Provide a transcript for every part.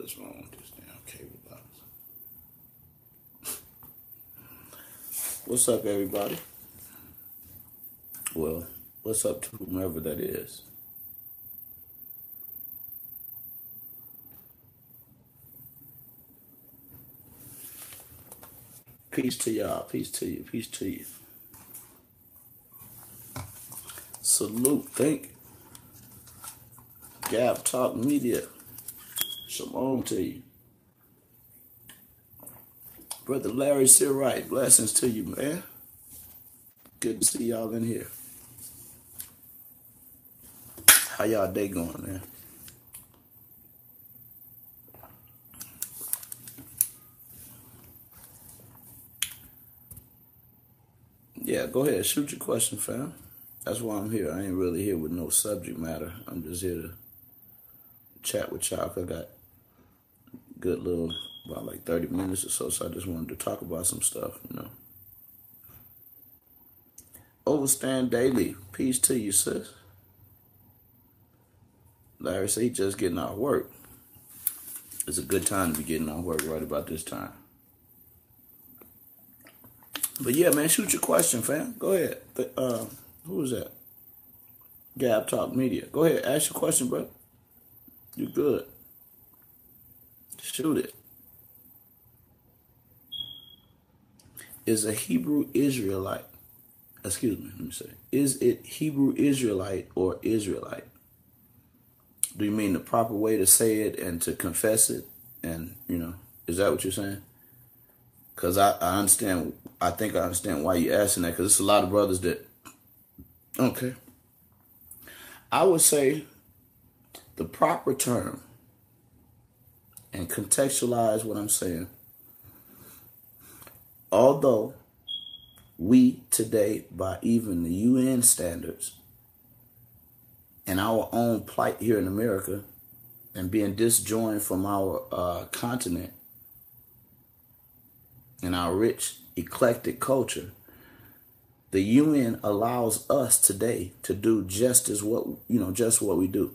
is wrong with this damn cable box? What's up, everybody? Well, what's up to whomever that is? Peace to y'all. Peace to you. Peace to you. Salute. Thank you. Gab Talk Media. Shalom to you. Brother Larry Thyroid. Blessings to you, man. Good to see y'all in here. How y'all day going, man? Yeah, go ahead. Shoot your question, fam. That's why I'm here. I ain't really here with no subject matter. I'm just here to chat with y'all. I got a good little, about like 30 minutes or so, so I just wanted to talk about some stuff, you know. Overstand daily. Peace to you, sis. Larry said he just getting off work. It's a good time to be getting off work right about this time. But yeah, man, shoot your question, fam. Go ahead. Who is that? Gab Talk Media. Go ahead, ask your question, bro. You good. Shoot it. Is a Hebrew Israelite, excuse me, let me say, is it Hebrew Israelite or Israelite? Do you mean the proper way to say it and to confess it? And, you know, is that what you're saying? Because I understand, I think I understand why you're asking that, because there's a lot of brothers that, okay. I would say the proper term, and contextualize what I'm saying, although we today, by even the UN standards, and our own plight here in America, and being disjoined from our continent and our rich, eclectic culture, the UN allows us today to do just what we do.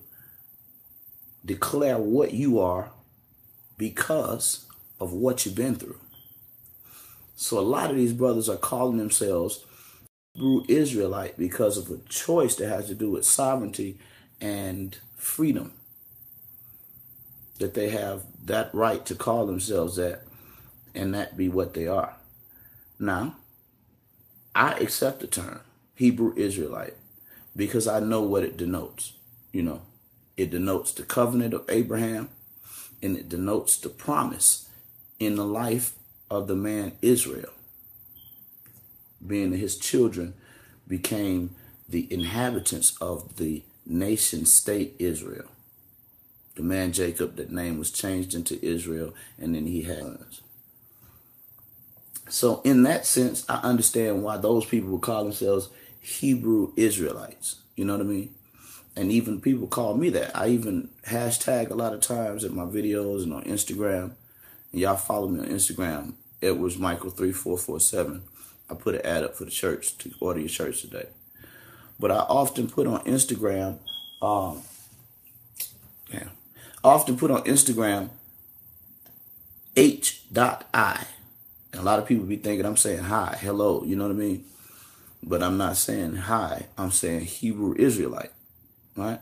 Declare what you are because of what you've been through. So a lot of these brothers are calling themselves Hebrew Israelite because of a choice that has to do with sovereignty and freedom. That they have that right to call themselves that, and that be what they are. Now, I accept the term Hebrew Israelite because I know what it denotes. You know, it denotes the covenant of Abraham, and it denotes the promise in the life of the man Israel, being that his children became the inhabitants of the nation state Israel. The man Jacob, that name was changed into Israel, and then he had sons. So in that sense, I understand why those people would call themselves Hebrew Israelites. You know what I mean? And even people call me that. I even hashtag a lot of times in my videos and on Instagram. And y'all follow me on Instagram, Edwards Michael 3447. I put an ad up for the church to order your church today. But I often put on Instagram, H.I. And a lot of people be thinking I'm saying hi, hello, you know what I mean? But I'm not saying hi, I'm saying Hebrew Israelite, right?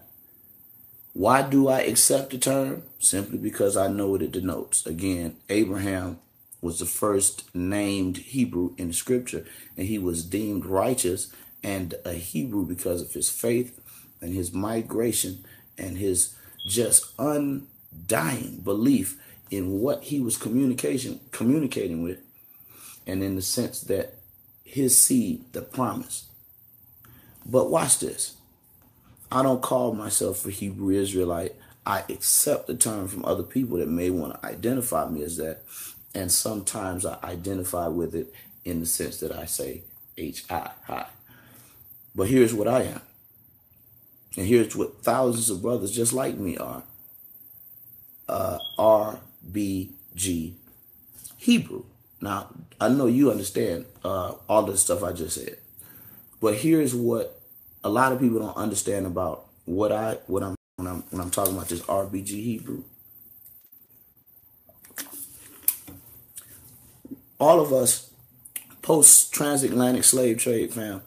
Why do I accept the term? Simply because I know what it denotes. Again, Abraham was the first named Hebrew in the scripture, and he was deemed righteous and a Hebrew because of his faith and his migration and his just undying belief in what he was communicating with, and in the sense that his seed, the promise. But watch this. I don't call myself a Hebrew Israelite. I accept the term from other people that may want to identify me as that. And sometimes I identify with it in the sense that I say H.I. Hi. But here's what I am. And here's what thousands of brothers just like me are. RBG Hebrew. Now, I know you understand all the stuff I just said. But here's what a lot of people don't understand about when I'm talking about this RBG Hebrew. All of us post-transatlantic slave trade, fam.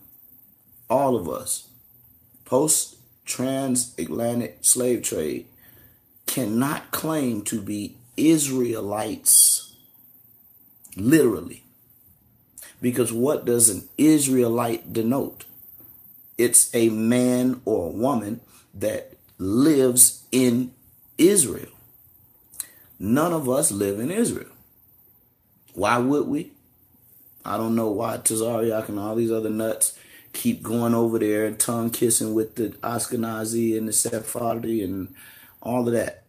All of us post-transatlantic slave trade cannot claim to be Israelites literally. Because what does an Israelite denote? It's a man or a woman that lives in Israel. None of us live in Israel. Why would we? I don't know why Tazariak and all these other nuts keep going over there and tongue kissing with the Ashkenazi and the Sephardi and all of that.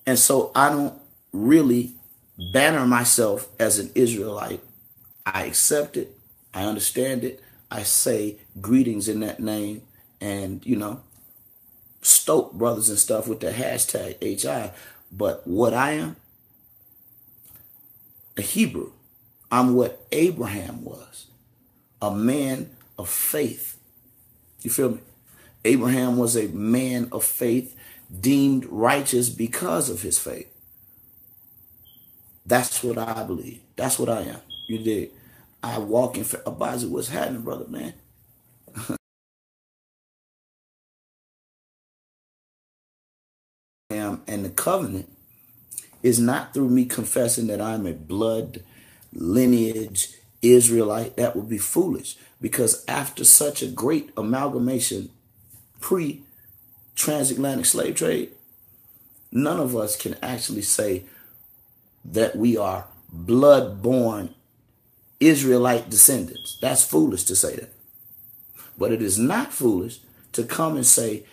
And so I don't really banner myself as an Israelite. I accept it. I understand it. I say greetings in that name and, stoke brothers and stuff with the hashtag HI. But what I am, a Hebrew. I'm what Abraham was, a man of faith. You feel me? Abraham was a man of faith, deemed righteous because of his faith. That's what I believe. That's what I am. You dig? I walk in faith. Abazi, what's happening, brother, man? And the covenant is not through me confessing that I'm a blood lineage Israelite. That would be foolish, because after such a great amalgamation pre-transatlantic slave trade, none of us can actually say that we are blood-born Israelite descendants. That's foolish to say that. But it is not foolish to come and say,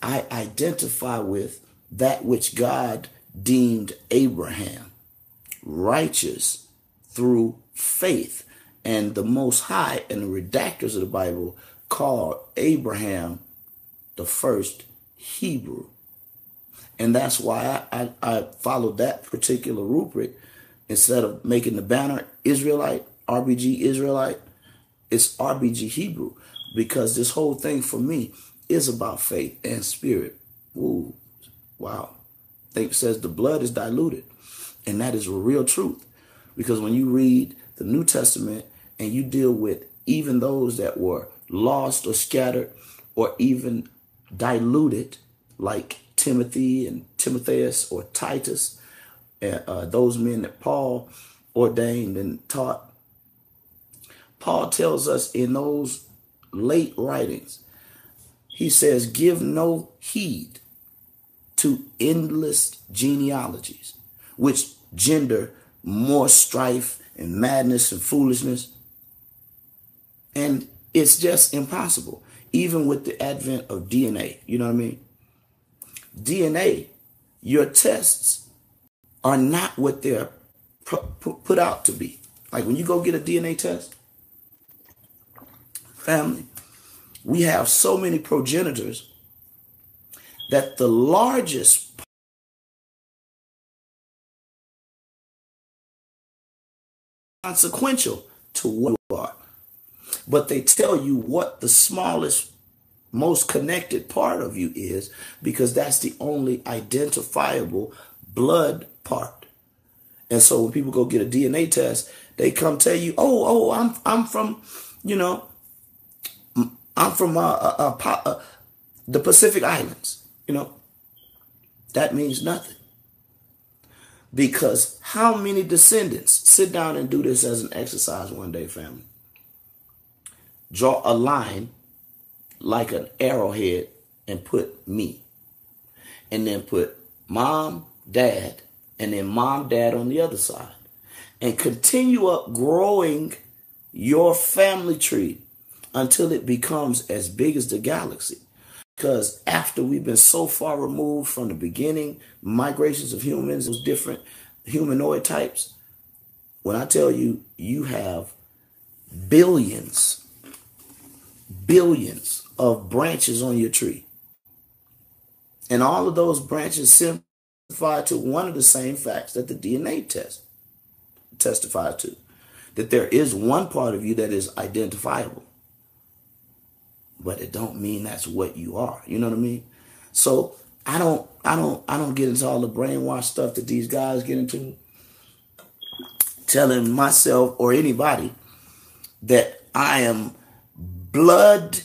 I identify with that which God deemed Abraham righteous through faith. And the Most High and the redactors of the Bible called Abraham the first Hebrew. And that's why I followed that particular rubric instead of making the banner Israelite, RBG Israelite. It's RBG Hebrew, because this whole thing for me is about faith and spirit. Ooh, wow. I think it says the blood is diluted. And that is a real truth. Because when you read the New Testament and you deal with even those that were lost or scattered or even diluted, like Timothy and Timotheus or Titus, those men that Paul ordained and taught, Paul tells us in those late writings, he says, give no heed to endless genealogies, which gender more strife and madness and foolishness. And it's just impossible, even with the advent of DNA. You know what I mean? DNA, your tests are not what they're put out to be. Like when you go get a DNA test, family, we have so many progenitors that the largest consequential to what you are. But they tell you what the smallest, most connected part of you is, because that's the only identifiable blood part. And so when people go get a DNA test, they come tell you, I'm from, I'm from the Pacific Islands. That means nothing. Because how many descendants, sit down and do this as an exercise one day, family. Draw a line like an arrowhead and put me. And then put mom, dad, and then mom, dad on the other side. And continue up growing your family tree until it becomes as big as the galaxy. Because after we've been so far removed from the beginning migrations of humans, those different humanoid types, when I tell you, you have billions of branches on your tree. And all of those branches testify to one of the same facts that the DNA test testifies to, that there is one part of you that is identifiable. But it don't mean that's what you are. You know what I mean? So I don't get into all the brainwash stuff that these guys get into. telling myself or anybody that I am blood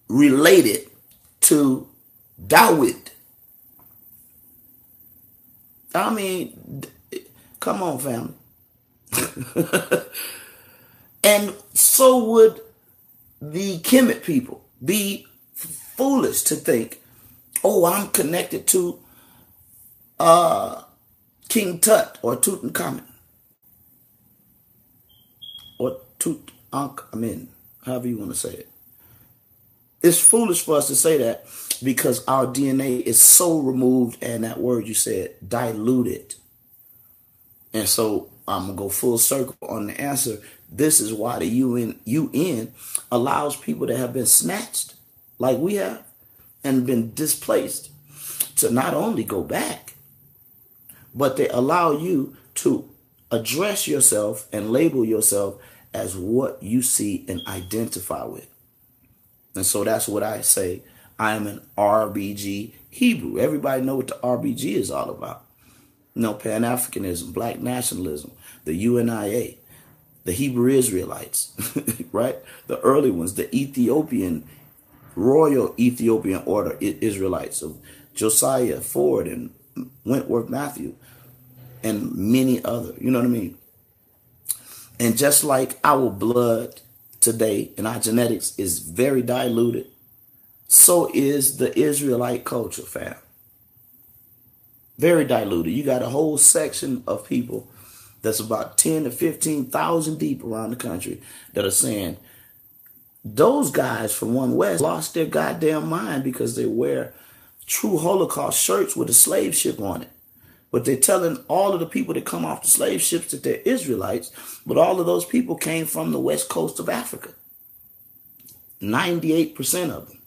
related to David. I mean, come on, family. And so would the Kemet people be foolish to think, oh, I'm connected to King Tut or Tutankhamun or Tutankhamun, however you want to say it. It's foolish for us to say that because our DNA is so removed, and that word you said, diluted. And so I'm going to go full circle on the answer. This is why the UN allows people that have been snatched, like we have, and been displaced, to not only go back, but they allow you to address yourself and label yourself as what you see and identify with. And so that's what I say. I am an RBG Hebrew. Everybody know what the RBG is all about. You know, Pan-Africanism, Black nationalism, the UNIA, the Hebrew Israelites, right? The early ones, the Royal Ethiopian Order Israelites of Josiah Ford and Wentworth Matthew and many other, you know what I mean? And just like our blood today and our genetics is very diluted, so is the Israelite culture, fam. Very diluted. You got a whole section of people that's about 10 to 15,000 deep around the country that are saying those guys from One West lost their goddamn mind because they wear true Holocaust shirts with a slave ship on it. But they're telling all of the people that come off the slave ships that they're Israelites, but all of those people came from the west coast of Africa. 98% of them.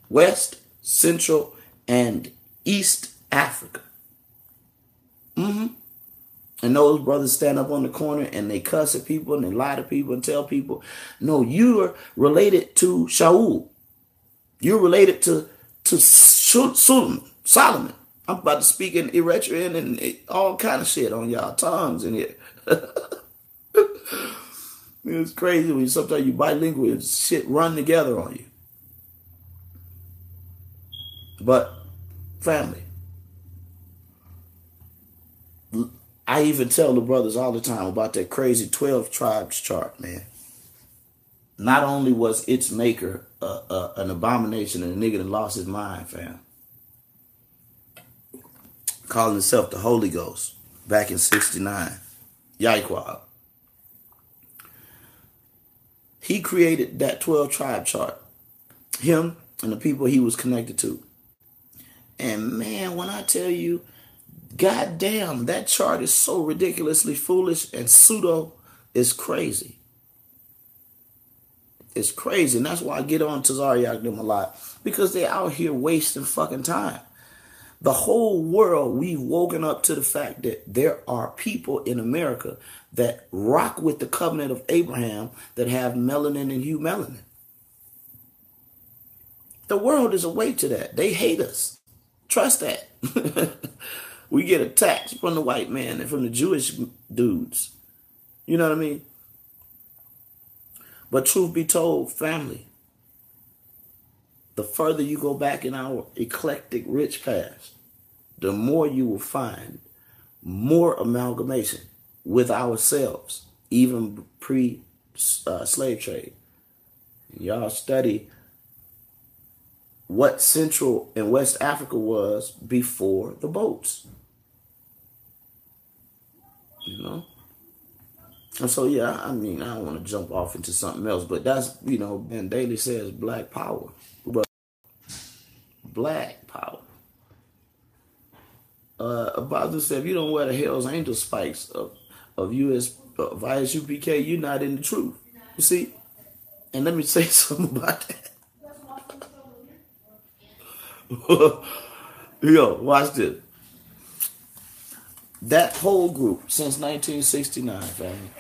West, Central, and East Africa. And those brothers stand up on the corner and they cuss at people and they lie to people and tell people, no, you're related to Shaul. You're related to Solomon. I'm about to speak in Eritrean and all kind of shit on y'all tongues in here. It's crazy when sometimes you bilingual and shit run together on you. But family, I even tell the brothers all the time about that crazy 12 tribes chart, man. Not only was its maker an abomination and a nigga that lost his mind, fam, calling himself the Holy Ghost back in 69, Yaikwab. He created that 12 tribe chart, him and the people he was connected to. And man, when I tell you, goddamn, that chart is so ridiculously foolish and pseudo, it's crazy. It's crazy. And that's why I get on Tazariak them a lot, because they're out here wasting fucking time. The whole world, we've woken up to the fact that there are people in America that rock with the covenant of Abraham that have melanin and hue melanin. The world is awake to that. They hate us. Trust that. We get attacked from the white man and from the Jewish dudes. You know what I mean? But truth be told, family, the further you go back in our eclectic rich past, the more you will find more amalgamation with ourselves, even pre-slave trade. Y'all study what Central and West Africa was before the boats. You know? And so, yeah, I mean, I don't want to jump off into something else, but that's, you know, Ben Daly says black power. But black power. About to say, if you don't wear the Hell's Angel spikes of ISUPK, you're not in the truth. You see? And let me say something about that. Yo, watch this. That whole group since 1969, family,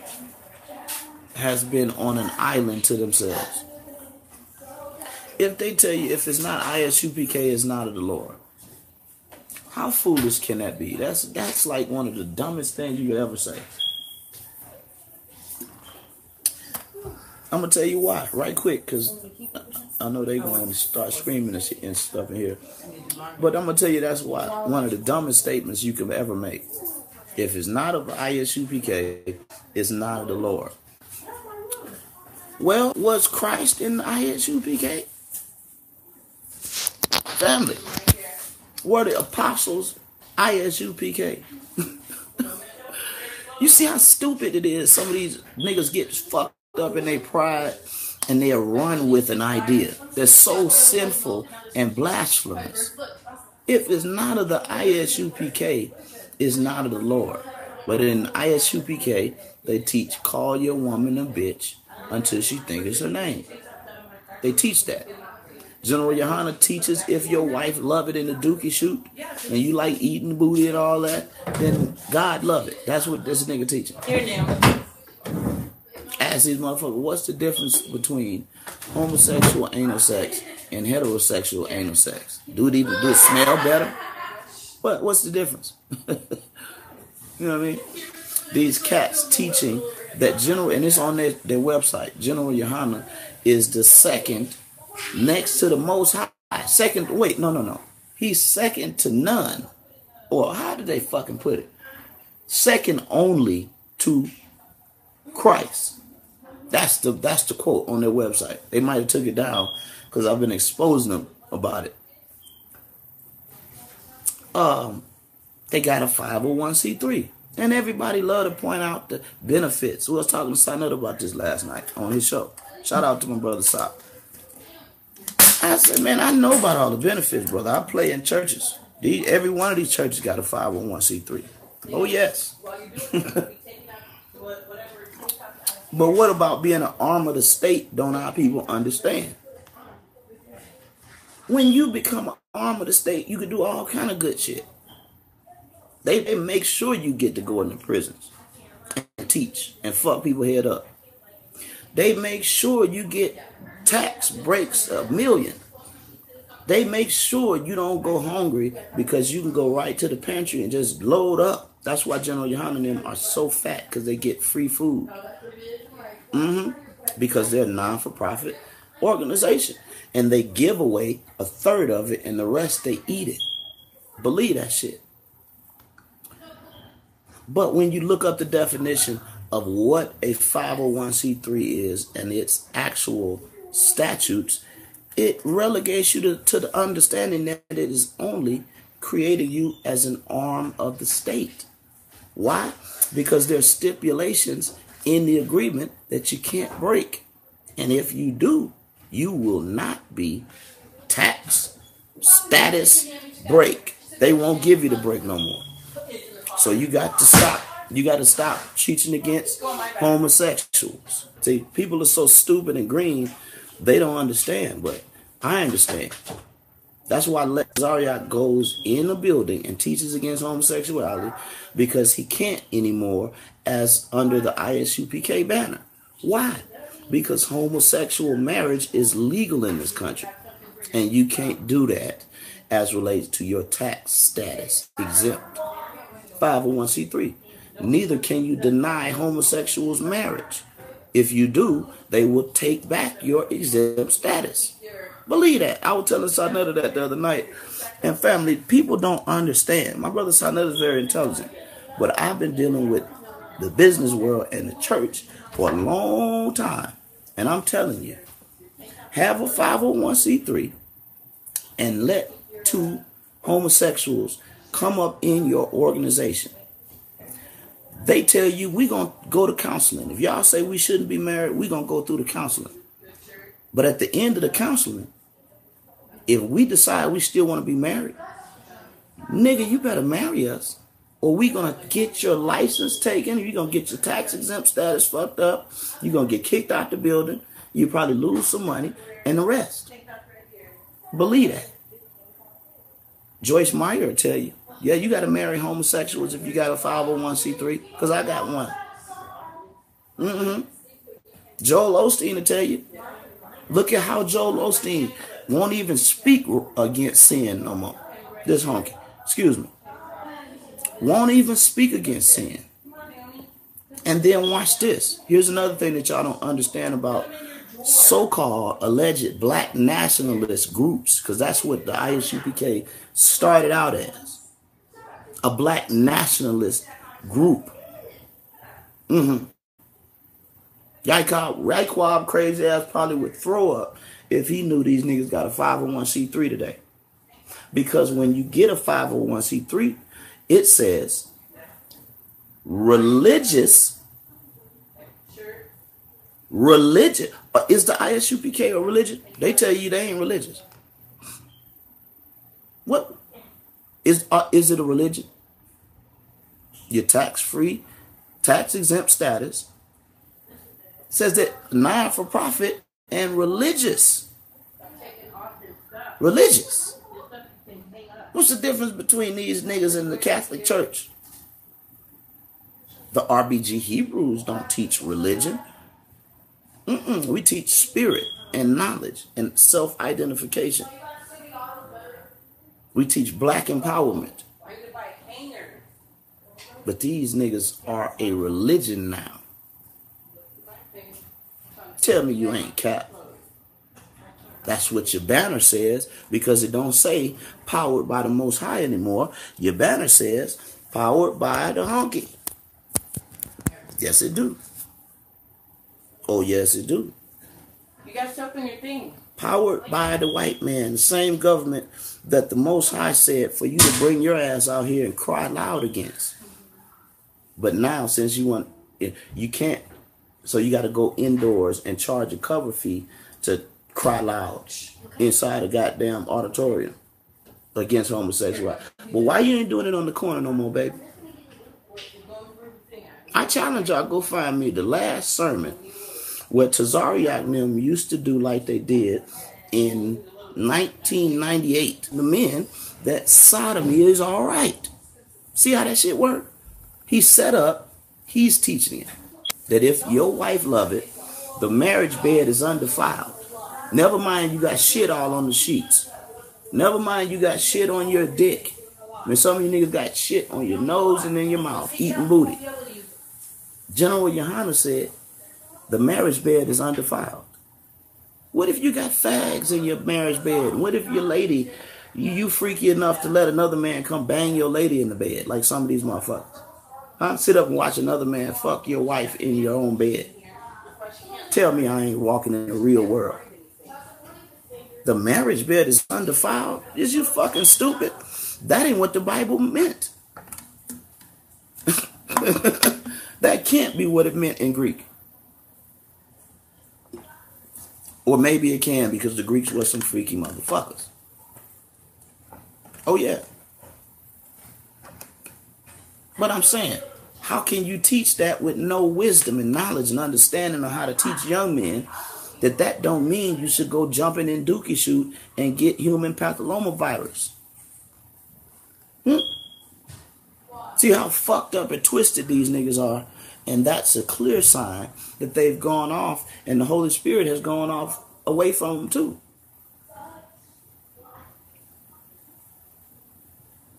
has been on an island to themselves. If they tell you if it's not ISUPK, it's not of the Lord. How foolish can that be? That's like one of the dumbest things you could ever say. I'm gonna tell you why, right quick, because I know they're going to start screaming and stuff in here. But I'm gonna tell you that's why. One of the dumbest statements you could ever make. If it's not of ISUPK, it's not of the Lord. Well, was Christ in the ISUPK? Family. Were the apostles ISUPK? You see how stupid it is? Some of these niggas get fucked up in their pride and they'll run with an idea that's so sinful and blasphemous. If it's not of the ISUPK, it's not of the Lord. But in ISUPK, they teach call your woman a bitch until she thinks it's her name. They teach that. General Yohana teaches if your wife love it in the dookie shoot and you like eating booty and all that, then God love it. That's what this nigga teaching. Ask these motherfuckers, what's the difference between homosexual anal sex and heterosexual anal sex? Do it smell better? What's the difference? You know what I mean? These cats teaching that General, and it's on their website, General Yohana is the second next to the Most High. Second, wait, no. He's second to none. Or how did they fucking put it? Second only to Christ. That's the quote on their website. They might have took it down because I've been exposing them about it. They got a 501c3. And everybody love to point out the benefits. We was talking to Sinetta about this last night on his show. Shout out to my brother Sop. I said, man, I know about all the benefits, brother. I play in churches. Every one of these churches got a 501c3. Oh, yes. But what about being an arm of the state? Don't our people understand? When you become an arm of the state, you can do all kind of good shit. They make sure you get to go into prisons and teach and fuck people head up. They make sure you get tax breaks $1 million. They make sure you don't go hungry because you can go right to the pantry and just load up. That's why General Yohana and them are so fat, because they get free food. Because they're a non-for-profit organization. And they give away 1/3 of it and the rest they eat it. Believe that shit. But when you look up the definition of what a 501c3 is and its actual statutes, it relegates you to the understanding that it is only creating you as an arm of the state. Why? Because there's stipulations in the agreement that you can't break. And if you do, you will not be tax status break. They won't give you the break no more. So you got to stop. You got to stop teaching against homosexuals. See, people are so stupid and green, they don't understand, but I understand. That's why Zariak goes in a building and teaches against homosexuality, because he can't anymore as under the ISUPK banner. Why? Because homosexual marriage is legal in this country, and you can't do that as relates to your tax status exempt. 501c3. Neither can you deny homosexuals marriage. If you do, they will take back your exempt status. Believe that. I was telling Sinetta that the other night. And family, people don't understand. My brother Sinetta is very intelligent. But I've been dealing with the business world and the church for a long time. And I'm telling you, have a 501c3 and let 2 homosexuals come up in your organization. They tell you, we're going to go to counseling. If y'all say we shouldn't be married, we're going to go through the counseling. But at the end of the counseling, if we decide we still want to be married, nigga, you better marry us, or we going to get your license taken. You're going to get your tax exempt status fucked up. You're going to get kicked out the building. You probably lose some money and the rest. Believe that. Joyce Meyer will tell you, yeah, you got to marry homosexuals if you got a 501c3, because I got one. Joel Osteen will tell you. Look at how Joel Osteen won't even speak against sin no more. This honky. excuse me, won't even speak against sin. And then watch this. Here's another thing that y'all don't understand about so-called alleged black nationalist groups, because that's what the ISUPK started out as. A black nationalist group. Raekwon crazy ass probably would throw up if he knew these niggas got a 501c3 today. Because when you get a 501c3, it says religious. Is the ISUPK a religion? They tell you they ain't religious. What is it a religion? Your tax-free, tax-exempt status says that non-for-profit and religious. Religious. What's the difference between these niggas and the Catholic Church? The RBG Hebrews don't teach religion. We teach spirit and knowledge and self-identification. We teach black empowerment. But these niggas are a religion now. Tell me you ain't Capt. That's what your banner says, because it don't say powered by the Most High anymore. Your banner says powered by the honky. Yes, it do. Oh, yes, it do. You got stuff in your thing. Powered by the white man, the same government that the Most High said for you to bring your ass out here and cry loud against. But now, since you can't, so you got to go indoors and charge a cover fee to cry loud inside a goddamn auditorium against homosexuality. But why you ain't doing it on the corner no more, baby? I challenge y'all, go find me the last sermon where Thyroid and them used to do like they did in 1998. The men, that sodomy is all right. See how that shit work? He's set up, he's teaching it. That if your wife love it, the marriage bed is undefiled. Never mind you got shit all on the sheets. Never mind you got shit on your dick. I mean, some of you niggas got shit on your nose and in your mouth, eating booty. General Yohana said, the marriage bed is undefiled. What if you got fags in your marriage bed? What if your lady, you freaky enough to let another man come bang your lady in the bed, like some of these motherfuckers? Huh? Sit up and watch another man fuck your wife in your own bed. Tell me I ain't walking in the real world. The marriage bed is undefiled? Is you fucking stupid? That ain't what the Bible meant. That can't be what it meant in Greek. Or maybe it can, because the Greeks were some freaky motherfuckers. Oh, yeah. But I'm saying, how can you teach that with no wisdom and knowledge and understanding of how to teach young men that don't mean you should go jumping in dookie shoot and get human papillomavirus? See how fucked up and twisted these niggas are? And that's a clear sign that they've gone off and the Holy Spirit has gone off away from them too.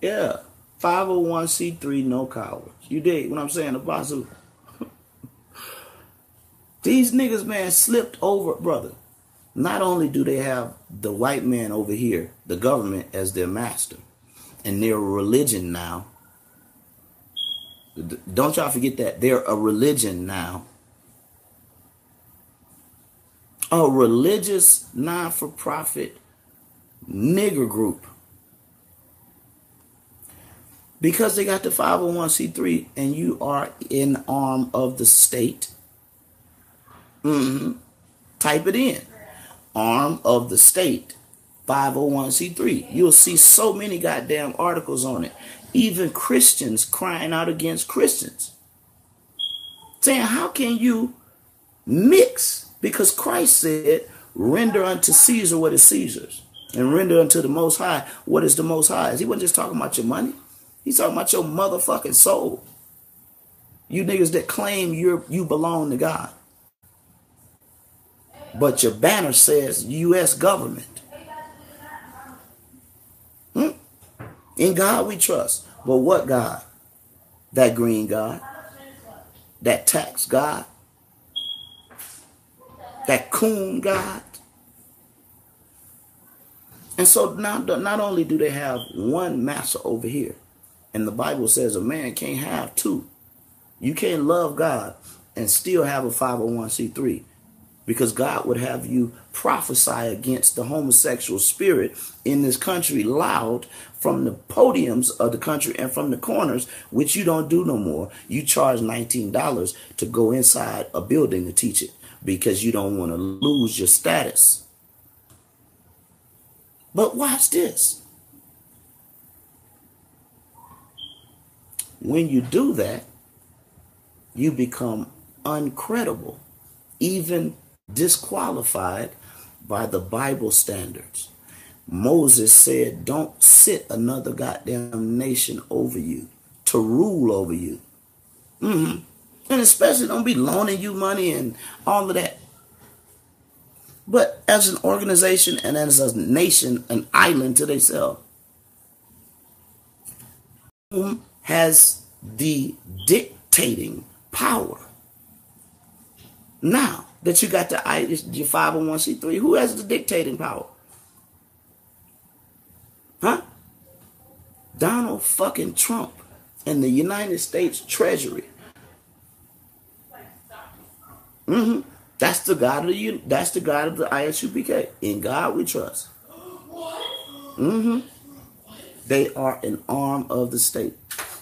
Yeah. 501c3, no cowards. You dig what I'm saying, Apostle? These niggas, man, slipped over, brother. Not only do they have the white man over here, the government, as their master, and they're a religion now. Don't y'all forget that. They're a religion now. A religious, non-for-profit nigger group. Because they got the 501c3 and you are an arm of the state. Type it in. Arm of the state. 501c3. You'll see so many goddamn articles on it. Even Christians crying out against Christians. Saying, how can you mix? Because Christ said, render unto Caesar what is Caesar's. And render unto the Most High what is the Most High's. He wasn't just talking about your money. He's talking about your motherfucking soul. You niggas that claim you belong to God. But your banner says U.S. government. In God we trust. But what God? That green God? That tax God? That coon God? And so now, not only do they have one master over here, and the Bible says a man can't have two. You can't love God and still have a 501c3, because God would have you prophesy against the homosexual spirit in this country loud from the podiums of the country and from the corners, which you don't do no more. You charge $19 to go inside a building to teach it because you don't want to lose your status. But watch this. When you do that, you become uncredible, even disqualified by the Bible standards. Moses said, don't sit another goddamn nation over you, to rule over you. And especially don't be loaning you money and all of that. But as an organization and as a nation, an island to themselves, whom has the dictating power? Now that you got your 501c3, who has the dictating power? Huh? Donald fucking Trump and the United States Treasury. That's the God of the ISUPK. In God we trust. They are an arm of the state.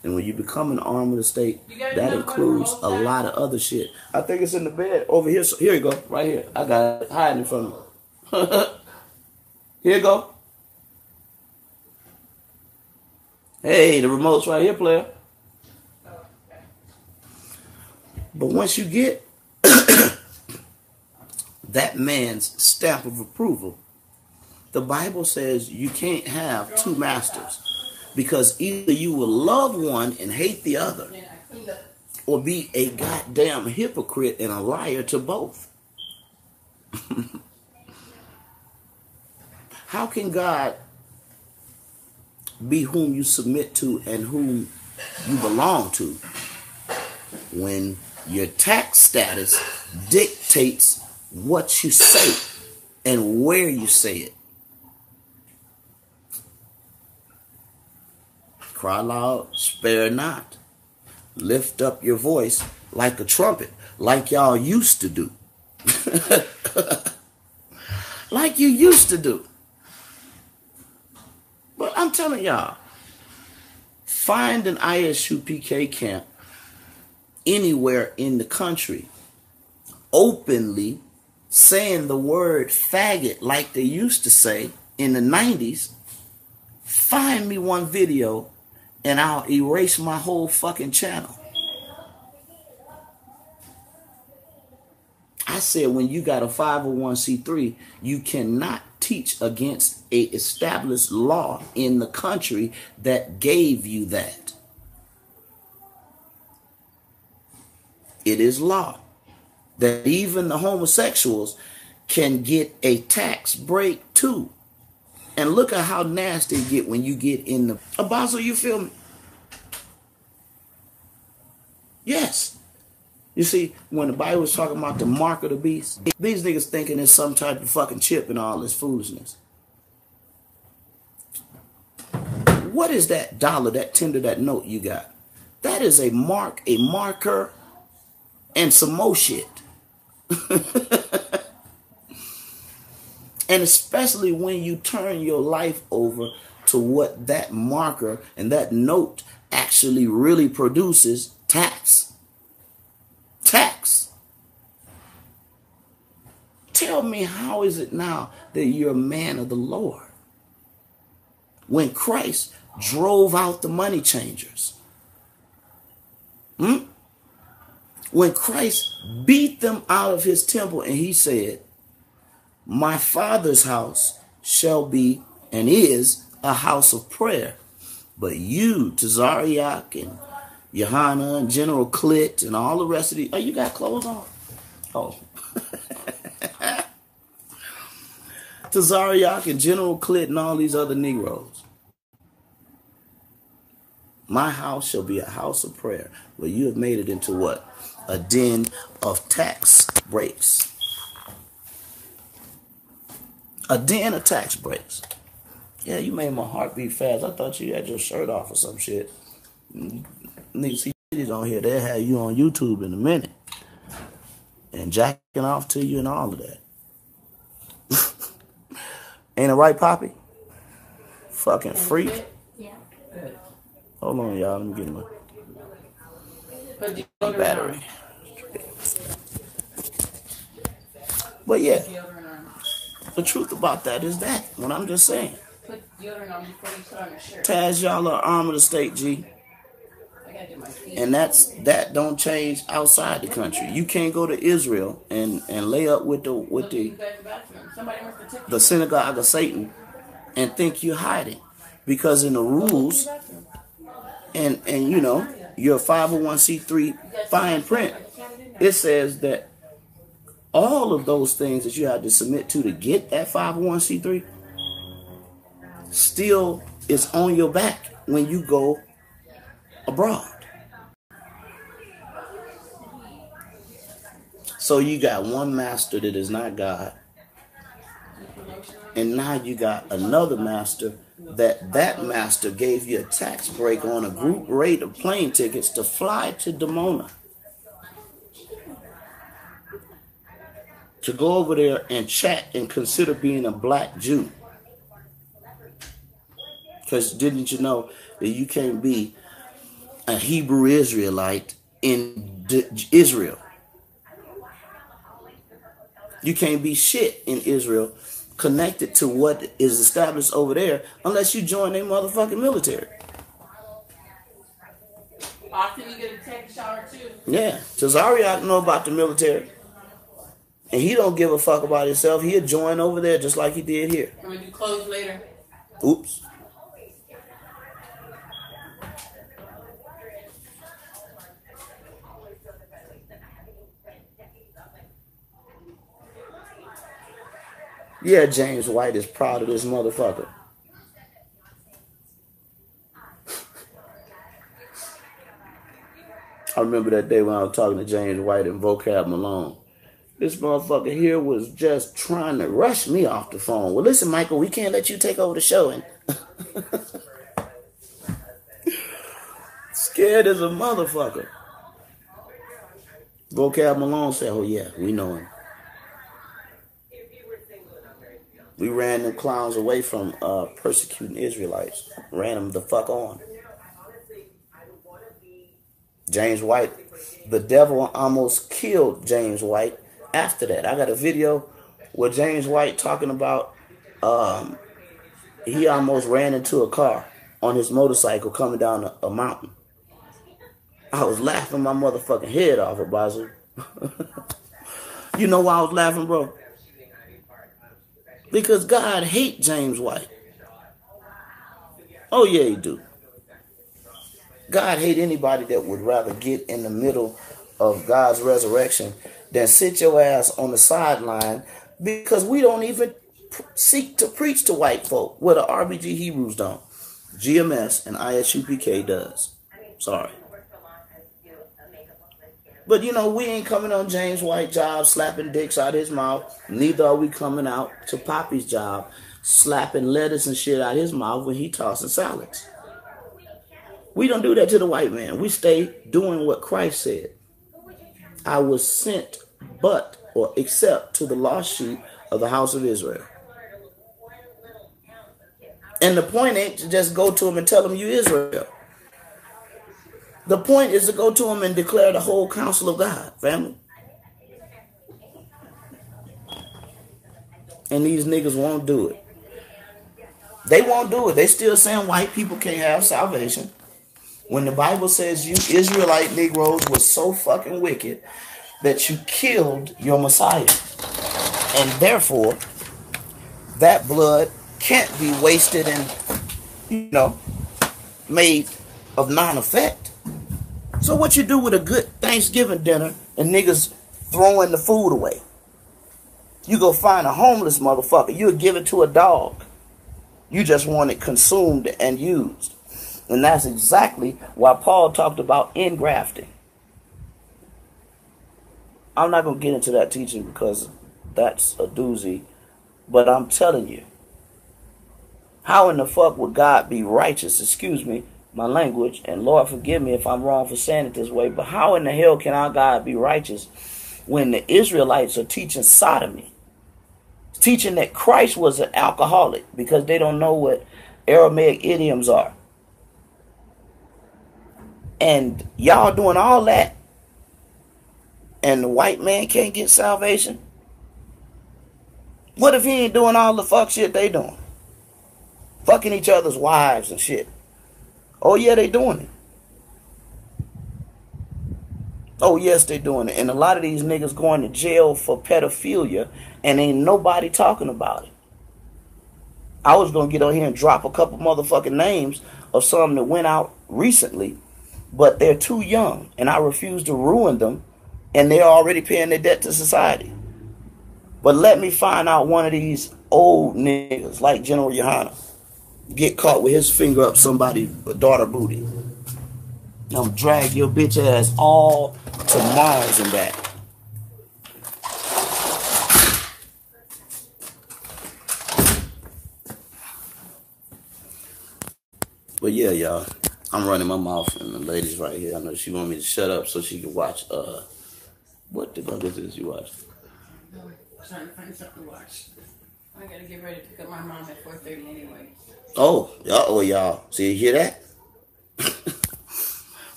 And when you become an arm of the state, that includes a lot of other shit. I think it's in the bed over here. So here you go, right here. I got it hiding in front of me. Here you go. Hey, the remote's right here, player. But once you get that man's stamp of approval, the Bible says you can't have two masters, because either you will love one and hate the other, or be a goddamn hypocrite and a liar to both. How can God be whom you submit to and whom you belong to when your tax status dictates what you say and where you say it? Cry loud, spare not. Lift up your voice like a trumpet, like y'all used to do. Like you used to do. But I'm telling y'all, find an ISUPK camp anywhere in the country openly saying the word faggot like they used to say in the 90s. Find me one video and I'll erase my whole fucking channel. I said when you got a 501c3, you cannot teach against a established law in the country that gave you that. It is law that even the homosexuals can get a tax break too. And look at how nasty it get when you get in the apostle, you feel me? Yes. You see, when the Bible was talking about the mark of the beast, these niggas thinking it's some type of fucking chip and all this foolishness. What is that dollar, that tender, that note you got? That is a mark, a marker, and some more shit. And especially when you turn your life over to what that marker and that note actually really produces, tax. Tax. Tell me, how is it now that you're a man of the Lord when Christ drove out the money changers? When Christ beat them out of his temple and he said, my Father's house shall be and is a house of prayer. But you, Thyroid and Johanna and General Clit and all the rest of the... Oh, you got clothes on? Oh. Thyroid and General Clit and all these other Negroes. My house shall be a house of prayer. Well, you have made it into what? A den of tax breaks. A den of tax breaks. Yeah, you made my heart beat fast. I thought you had your shirt off or some shit. Niggas see videos on here. They'll have you on YouTube in a minute. And jacking off to you and all of that. Ain't it right, Poppy? Fucking freak. Yeah. Hold on, y'all. Let me get my battery. But yeah, the truth about that is that. What I'm just saying. Put deodorant on before you put on your shirt. Taz, y'all are arm of the state, G. I gotta do my feet. And that don't change outside the country. You can't go to Israel and lay up with the synagogue of Satan and think you're hiding. Because in the rules and you know, your 501c3 fine print, it says that all of those things that you have to submit to get that 501c3 still is on your back when you go abroad. So you got one master that is not God. And now you got another master that master gave you a tax break on a group rate of plane tickets to fly to Dimona. To go over there and chat and consider being a black Jew. Because didn't you know that you can't be a Hebrew Israelite in Israel? You can't be shit in Israel connected to what is established over there unless you join their motherfucking military. Often you get to take a shower too. Yeah, Tazariak know about the military. And he don't give a fuck about himself. He'll join over there just like he did here. I'm gonna do clothes later. Oops. Yeah, James White is proud of this motherfucker. I remember that day when I was talking to James White and Vocab Malone. This motherfucker here was just trying to rush me off the phone. Well, listen, Michael, we can't let you take over the show. And scared as a motherfucker. Vocab Malone said, oh yeah, we know him. We ran them clowns away from persecuting Israelites. Ran them the fuck on. James White, the devil almost killed James White after that. I got a video with James White talking about he almost ran into a car on his motorcycle coming down a mountain. I was laughing my motherfucking head off at Basil. You know why I was laughing, bro? Because God hates James White. Oh, yeah, he do. God hate anybody that would rather get in the middle of God's resurrection than sit your ass on the sideline, because we don't even seek to preach to white folk. Well, the RBG Hebrews don't. GMS and ISUPK does. Sorry. But, you know, we ain't coming on James White's job slapping dicks out of his mouth. Neither are we coming out to Poppy's job slapping lettuce and shit out of his mouth when he tossing salads. We don't do that to the white man. We stay doing what Christ said. I was sent except to the lost sheep of the house of Israel. And the point ain't to just go to him and tell him you Israel. The point is to go to him and declare the whole counsel of God, family. And these niggas won't do it. They won't do it. They still saying white people can't have salvation. When the Bible says you Israelite Negroes were so fucking wicked that you killed your Messiah. And therefore, that blood can't be wasted and, you know, made of non-effect. So what you do with a good Thanksgiving dinner and niggas throwing the food away? You go find a homeless motherfucker. You'll give it to a dog. You just want it consumed and used. And that's exactly why Paul talked about ingrafting. I'm not going to get into that teaching because that's a doozy. But I'm telling you, how in the fuck would God be righteous? Excuse me, my language, and Lord forgive me if I'm wrong for saying it this way, but how in the hell can our God be righteous when the Israelites are teaching sodomy? Teaching that Christ was an alcoholic because they don't know what Aramaic idioms are. And y'all doing all that, and the white man can't get salvation? What if he ain't doing all the fuck shit they doing? Fucking each other's wives and shit. Oh yeah, they doing it. Oh yes, they doing it. And a lot of these niggas going to jail for pedophilia and ain't nobody talking about it. I was gonna get on here and drop a couple motherfucking names of some that went out recently, but they're too young and I refuse to ruin them, and they're already paying their debt to society. But let me find out one of these old niggas like General Yohana get caught with his finger up somebody's daughter booty. I'm drag your bitch ass all to Mars and back. But yeah, y'all, I'm running my mouth, and the lady's right here. I know she want me to shut up so she can watch. What the fuck is this you watch? I'm trying to find something to watch. I gotta get ready to pick up my mom at 4:30 anyway. Oh, y'all. See, you hear that?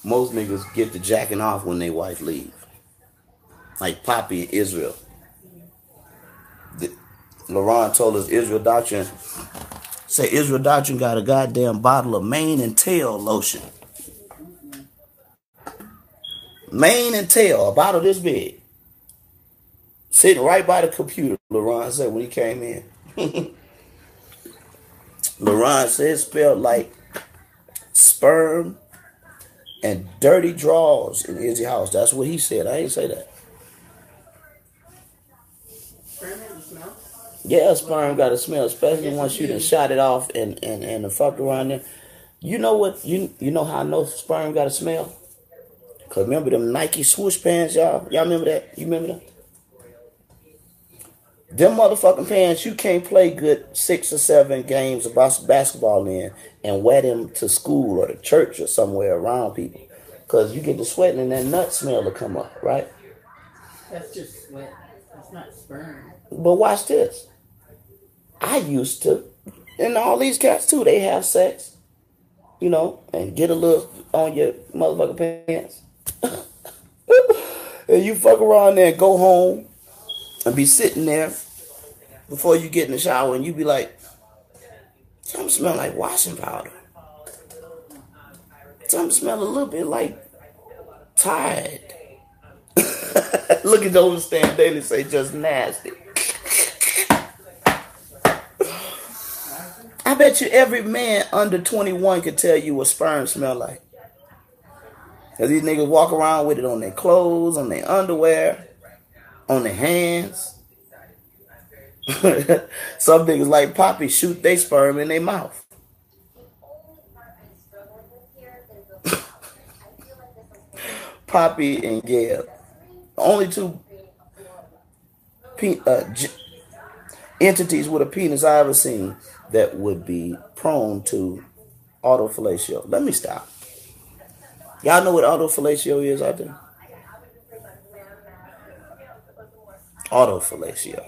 Most niggas get to jacking off when they wife leave. Like Poppy in Israel. LaRon told us Israel Doctrine. Say Israel Doctrine got a goddamn bottle of mane and tail lotion. Mane and tail, a bottle this big. Sitting right by the computer, LaRon said when he came in. LaRon said it spelled like sperm and dirty drawers in Izzy's house. That's what he said. I ain't say that. Sperm has a smell? Yeah, sperm got a smell, especially once you done shot it off and the fuck around there. You know what? You know how I know sperm got a smell? Cause remember them Nike swoosh pants, y'all? Y'all remember that? You remember that? Them motherfucking pants, you can't play good 6 or 7 games of basketball in and wear them to school or to church or somewhere around people. Because you get to sweating and that nut smell will come up, right? That's just sweat. That's not sperm. But watch this. I used to, and all these cats too, they have sex, you know, and get a little on your motherfucking pants. And you fuck around there and go home and be sitting there before you get in the shower and you be like, something smell like washing powder. Something smell a little bit like Tide. Look at those Stan Daily say just nasty. I bet you every man under 21 could tell you what sperm smell like. Cause these niggas walk around with it on their clothes, on their underwear, on their hands. Some niggas like Poppy shoot their sperm in their mouth. Poppy and Gail, only two entities with a penis I ever seen that would be prone to autofellatio. Let me stop. Y'all know what autofellatio is out there? Autofellatio.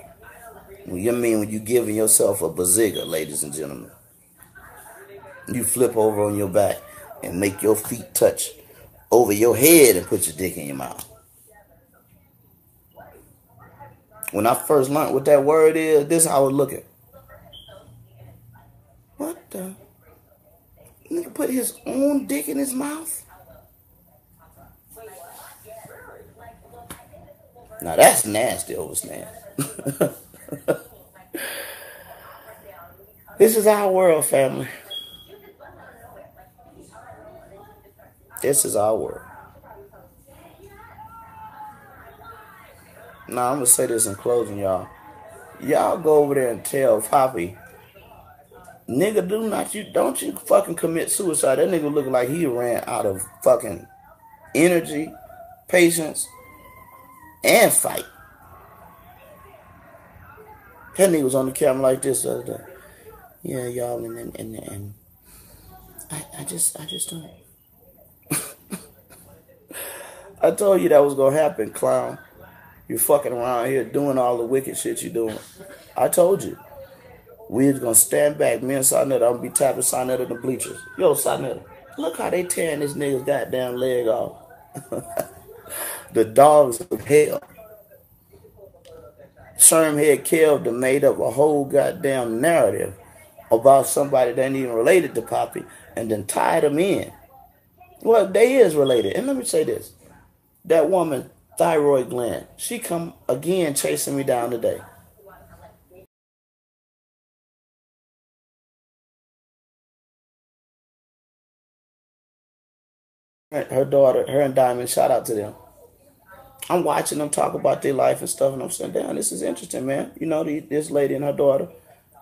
You mean when you giving yourself a bazooka, ladies and gentlemen. You flip over on your back and make your feet touch over your head and put your dick in your mouth. When I first learned what that word is, this is how I was looking. What the? Nigga put his own dick in his mouth? Now that's nasty, overstand. This is our world, family. This is our world. Now I'm gonna say this in closing, y'all. Y'all go over there and tell Poppy Nigga, don't you fucking commit suicide. That nigga look like he ran out of fucking energy, patience, and fight. That nigga was on the camera like this the other day. Yeah, y'all, and I just don't. I told you that was gonna happen, clown. You fucking around here doing all the wicked shit you doing. I told you. We was gonna stand back. Me and Sarnetta, I'm gonna be tapping Sarnetta in the bleachers. Yo, Sarnetta, look how they tearing this nigga's goddamn leg off. The dogs of hell. Shermhead Kev done made up a whole goddamn narrative about somebody that ain't even related to Poppy and then tied them in. Well, they is related. And let me say this. That woman, Thyroid Gland, she come again chasing me down today. Her daughter, her and Diamond, shout out to them. I'm watching them talk about their life and stuff, and I'm saying, damn, this is interesting, man. You know, this lady and her daughter,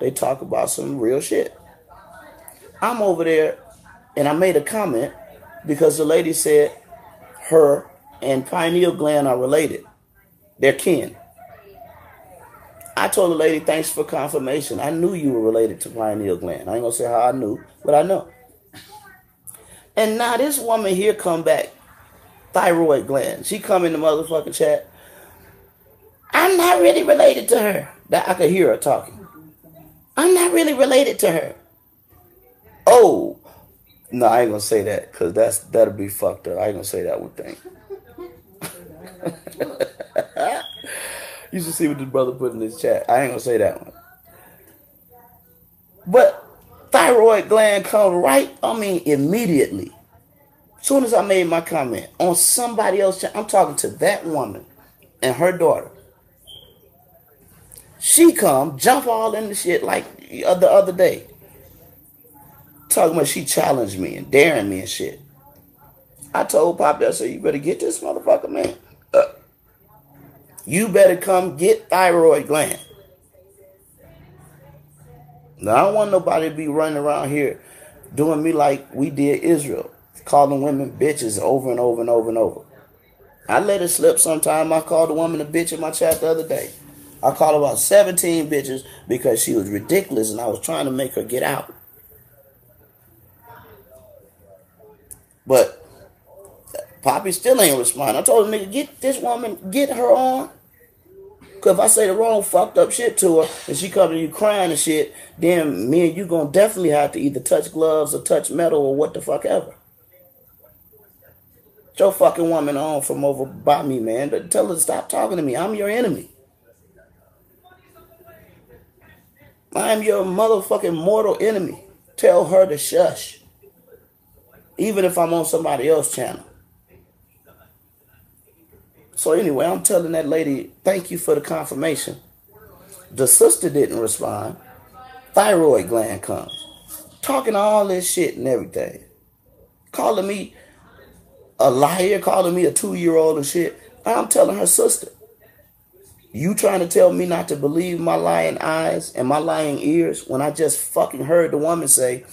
they talk about some real shit. I'm over there, and I made a comment because the lady said her and Pineal Gland are related. They're kin. I told the lady, thanks for confirmation. I knew you were related to Pineal Gland. I ain't gonna say how I knew, but I know. And now this woman here come back, Thyroid Gland. She come in the motherfucking chat. I'm not really related to her. That I could hear her talking. I'm not really related to her. Oh, no, I ain't gonna say that because that'll be fucked up. I ain't gonna say that one thing. You should see what this brother put in this chat. I ain't gonna say that one. But Thyroid Gland come right, immediately. As soon as I made my comment on somebody else, I'm talking to that woman and her daughter. She come, jump all in the shit like the other day. Talking about she challenged me and daring me and shit. I told Poppy, I said, you better get this motherfucker, man. You better come get Thyroid Gland. Now, I don't want nobody to be running around here doing me like we did Israel, calling women bitches over and over and over and over. I let it slip sometime. I called a woman a bitch in my chat the other day. I called about 17 bitches because she was ridiculous and I was trying to make her get out. But Poppy still ain't responding. I told the nigga, get this woman, get her on. Because if I say the wrong fucked up shit to her and she come to you crying and shit, then me and you gonna definitely have to either touch gloves or touch metal or what the fuck ever. Get your fucking woman on from over by me, man. Tell her to stop talking to me. I'm your enemy. I am your motherfucking mortal enemy. Tell her to shush. Even if I'm on somebody else's channel. So anyway, I'm telling that lady, thank you for the confirmation. The sister didn't respond. Thyroid Gland comes. Talking all this shit and everything. Calling me a liar, calling me a 2-year-old and shit. I'm telling her sister, you trying to tell me not to believe my lying eyes and my lying ears when I just fucking heard the woman say,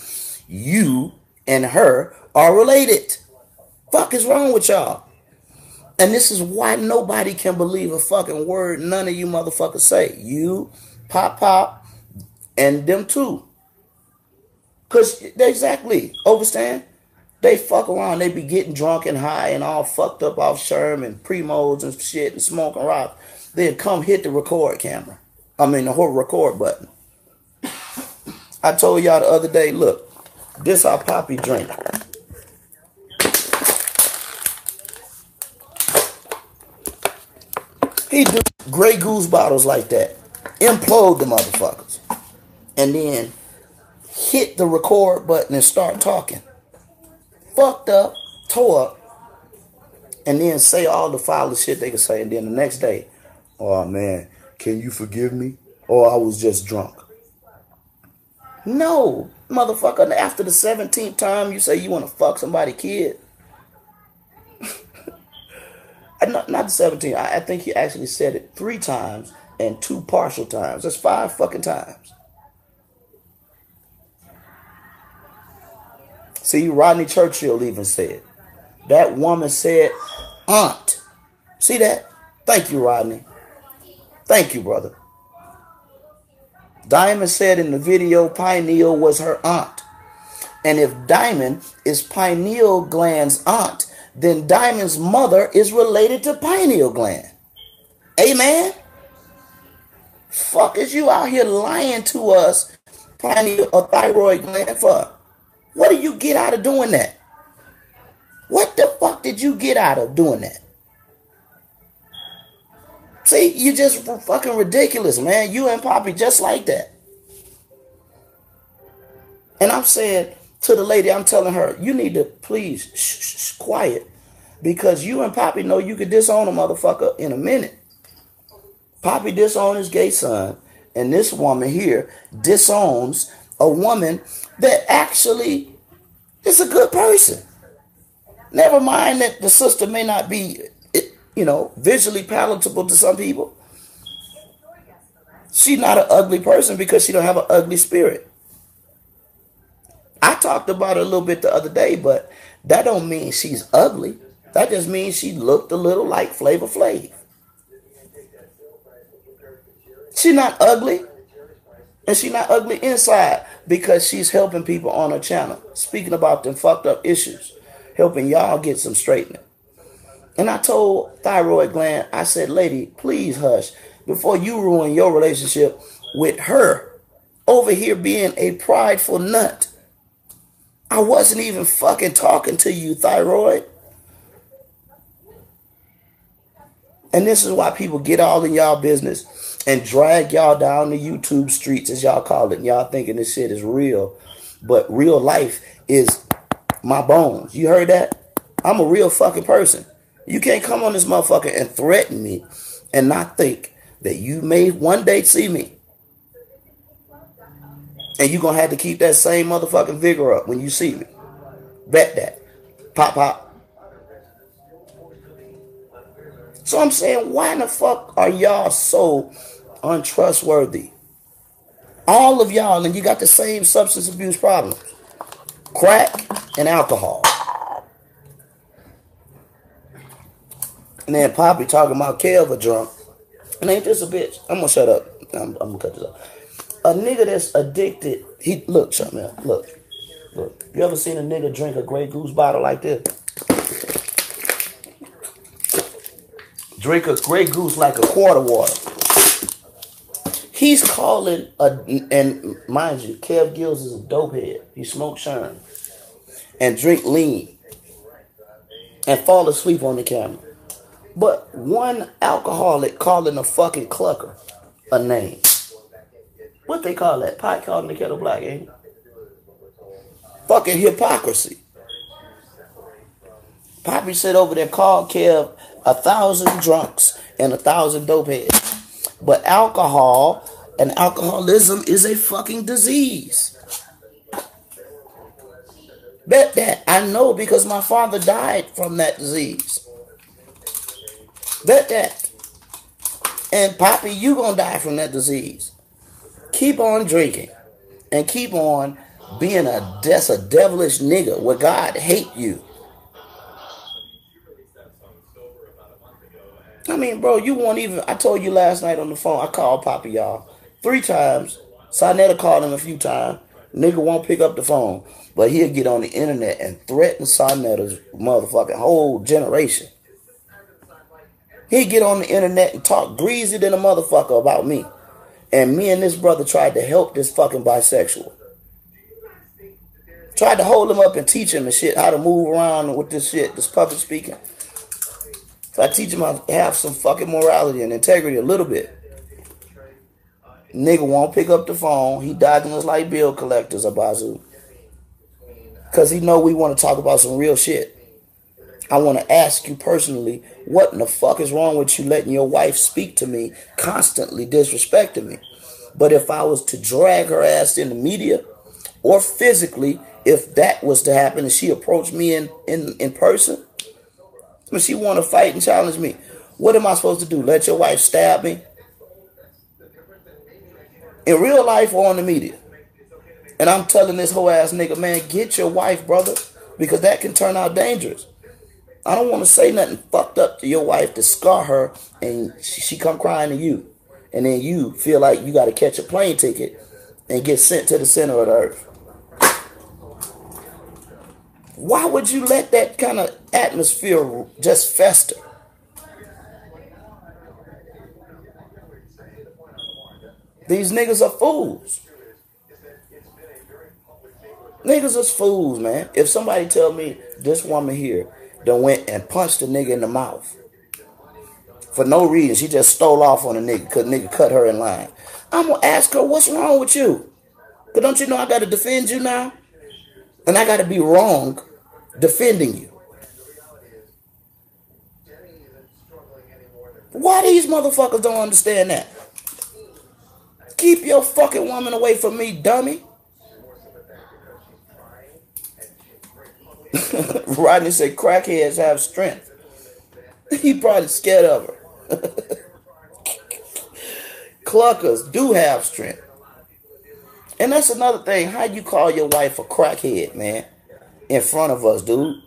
you and her are related. Fuck is wrong with y'all? And this is why nobody can believe a fucking word none of you motherfuckers say. You, Pop, and them too. Because exactly, overstand? They fuck around, they be getting drunk and high and all fucked up off Sherm and Primos and shit and smoking rock. Then come hit the record camera. The whole record button. I told y'all the other day, look, this how Poppy drink. He do Grey Goose bottles like that. Implode the motherfuckers. And then hit the record button and start talking. Fucked up, tore up, and then say all the foulest shit they could say. And then the next day, oh man, can you forgive me? Or I was just drunk. No, motherfucker, after the 17th time you say you want to fuck somebody's kid. Not the 17th. I think he actually said it 3 times and 2 partial times. That's 5 fucking times. See, Rodney Churchill even said. That woman said, aunt. See that? Thank you, Rodney. Thank you, brother. Diamond said in the video, Pineal was her aunt. And if Diamond is pineal gland's aunt, then Diamond's mother is related to pineal gland. Amen? Fuck is you out here lying to us, pineal or thyroid gland for? What do you get out of doing that? What the fuck did you get out of doing that? See, you just fucking ridiculous, man. You and Poppy just like that. And I'm saying to the lady, I'm telling her, you need to please shh, quiet. Because you and Poppy know you could disown a motherfucker in a minute. Poppy disowned his gay son. And this woman here disowns a woman that actually is a good person. Never mind that the sister may not be, visually palatable to some people. She's not an ugly person because she don't have an ugly spirit. I talked about her a little bit the other day, but that don't mean she's ugly. That just means she looked a little like Flavor Flav. She's not ugly. And she's not ugly inside because she's helping people on her channel. Speaking about them fucked up issues. Helping y'all get some straightening. And I told Thyroid Gland, I said, lady, please hush before you ruin your relationship with her over here being a prideful nut. I wasn't even fucking talking to you, Thyroid. And this is why people get all in y'all business and drag y'all down the YouTube streets, as y'all call it. And y'all thinking this shit is real. But real life is my bones. You heard that? I'm a real fucking person. You can't come on this motherfucker and threaten me and not think that you may one day see me. And you're going to have to keep that same motherfucking vigor up when you see me. Bet that. Pop, pop. So I'm saying, why in the fuck are y'all so untrustworthy? All of y'all, and you got the same substance abuse problems. Crack and alcohol. And then Poppy talking about Kelva drunk. And ain't this a bitch? I'm going to shut up. I'm going to cut this off. A nigga that's addicted, look, shut me up, look. You ever seen a nigga drink a Grey Goose bottle like this? Drink a Grey Goose like a quart of water. He's calling, and mind you, Kev Gills is a dope head. He smokes Sherm and drink lean and fall asleep on the camera. But one alcoholic calling a fucking clucker a name. What they call that? Pot calling the kettle black, ain't it? Fucking hypocrisy. Poppy said over there, called Kev 1,000 drunks and 1,000 dope heads. But alcohol and alcoholism is a fucking disease. Bet that. I know because my father died from that disease. Bet that. And Poppy, you gonna die from that disease. Keep on drinking. And keep on being a devilish nigga where God hate you. I mean, bro, you won't even... I told you last night on the phone, I called Poppy, y'all. 3 times. Sinetta called him a few times. Nigga won't pick up the phone. But he'll get on the internet and threaten Sinetta's motherfucking whole generation. He'd get on the internet and talk greasy than a motherfucker about me. And me and this brother tried to help this fucking bisexual. Tried to hold him up and teach him and shit how to move around with this shit, this public speaking. So I teach him how to have some fucking morality and integrity a little bit. Nigga won't pick up the phone. He dodging us like bill collectors, Abazu. Because he know we want to talk about some real shit. I want to ask you personally, what in the fuck is wrong with you letting your wife speak to me, constantly disrespecting me? But if I was to drag her ass in the media, or physically, if that was to happen and she approached me in person, when she want to fight and challenge me, what am I supposed to do? Let your wife stab me? In real life or on the media? And I'm telling this whole ass nigga, man, get your wife, brother, because that can turn out dangerous. I don't want to say nothing fucked up to your wife to scar her and she come crying to you. And then you feel like you got to catch a plane ticket and get sent to the center of the earth. Why would you let that kind of atmosphere just fester? These niggas are fools. Niggas is fools, man. If somebody tell me this woman here done went and punched a nigga in the mouth for no reason, she just stole off on a nigga because nigga cut her in line, I'm going to ask her, what's wrong with you? Because don't you know I got to defend you now? And I got to be wrong defending you. Why these motherfuckers don't understand that? Keep your fucking woman away from me, dummy. Rodney said crackheads have strength. He probably scared of her. Cluckers do have strength. And that's another thing. How you call your wife a crackhead, man? In front of us, dude.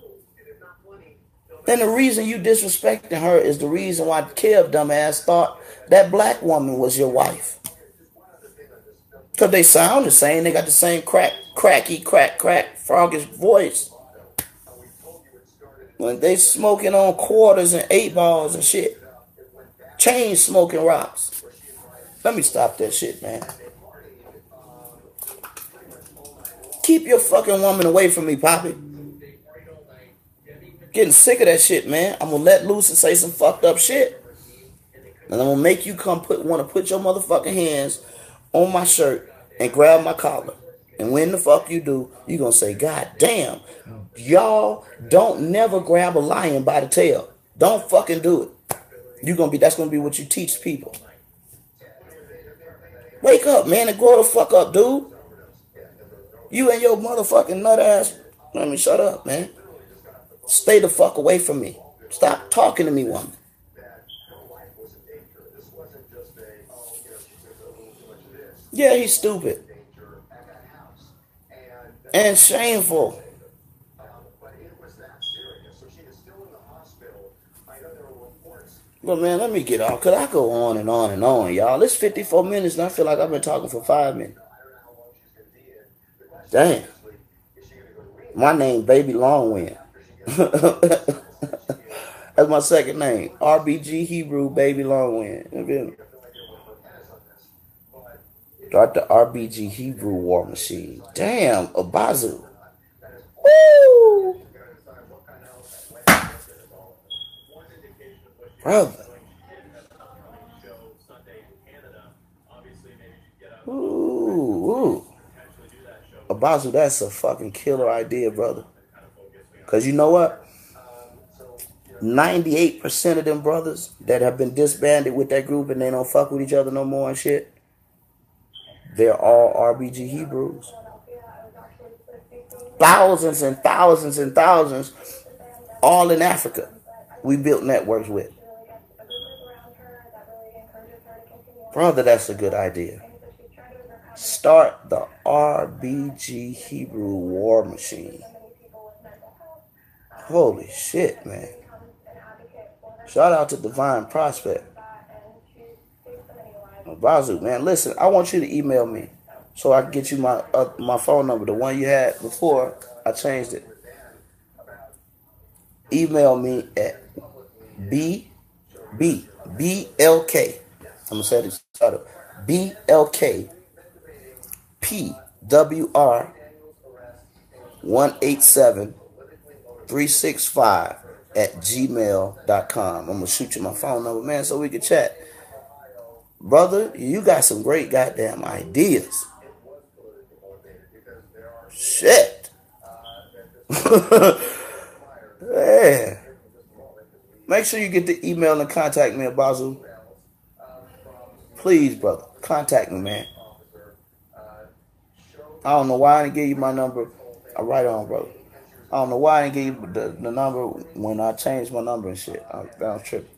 And the reason you disrespecting her is the reason why Kev dumbass thought that black woman was your wife. Because they sound the same. They got the same cracky, crack, froggish voice. When they smoking on quarters and 8 balls and shit. Chain smoking rocks. Let me stop that shit, man. Keep your fucking woman away from me, Poppy. Getting sick of that shit, man. I'm going to let loose and say some fucked up shit. And I'm going to make you want to put your motherfucking hands on my shirt and grab my collar. And when the fuck you do, you going to say, God damn, y'all don't never grab a lion by the tail. Don't fucking do it. That's going to be what you teach people. Wake up, man, and grow the fuck up, dude. You and your motherfucking nut ass. Let me shut up, man. Stay the fuck away from me. Stop talking to me, woman. Yeah, he's stupid. And shameful. But man, let me get off, because I go on and on and on, y'all. It's 54 minutes and I feel like I've been talking for 5 minutes. Damn. My name, Baby Longwind. That's my second name. RBG Hebrew, Baby Longwind. Start the RBG Hebrew War Machine. Damn, a bazoo. Woo! Brother. Ooh. A bazoo, that's a fucking killer idea, brother. Because you know what? 98% of them brothers that have been disbanded with that group and they don't fuck with each other no more and shit, they're all RBG Hebrews. Thousands and thousands and thousands, all in Africa, we built networks with. Brother, that's a good idea. Start the RBG Hebrew War Machine. Holy shit, man. Shout out to Divine Prospect. Bazoo, man, listen, I want you to email me so I can get you my phone number, the one you had before I changed it. Email me at BLK. I'm going to say this. BLK PWR 187-365 at gmail.com. I'm going to shoot you my phone number, man, so we can chat. Brother, you got some great goddamn ideas. Shit. Yeah. Make sure you get the email and contact me at Bazoo. Please, brother, contact me, man. I don't know why I didn't give you my number. I write on, brother. I don't know why I didn't give you the number when I changed my number and shit. I was tripping.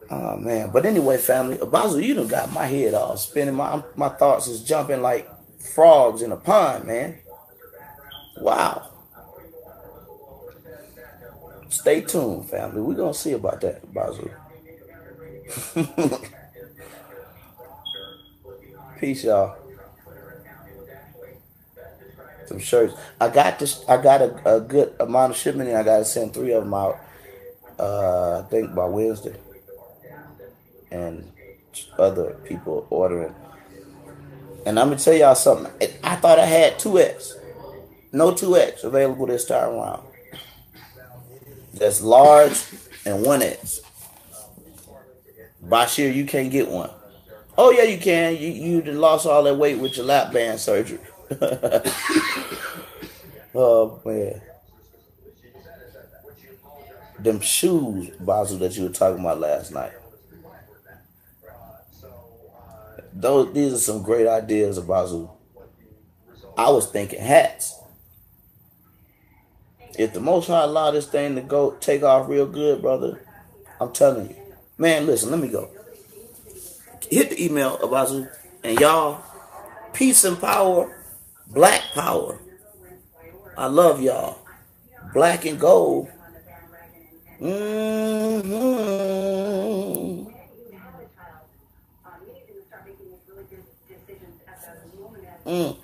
Oh man. But anyway, family, Abazu, you done got my head all spinning. My thoughts is jumping like frogs in a pond, man. Wow. Stay tuned, family. We're gonna see about that, Abazu. Peace, y'all. Some shirts. I got this. I got a good amount of shipment, and I got to send 3 of them out. I think by Wednesday, and other people ordering. And I'm gonna tell y'all something. I thought I had 2X. No 2X available this time around. That's large and 1X. Bashir, you can't get one. Oh yeah, you can. You lost all that weight with your lap band surgery. Oh man. Them shoes, Basil, that you were talking about last night. These are some great ideas, Basil. I was thinking hats. If the Most High allow this thing to go take off real good, brother, I'm telling you. Man, listen, let me go. Hit the email, Basil. And y'all, peace and power, black power. I love y'all. Black and gold. Mm-hmm. Mm.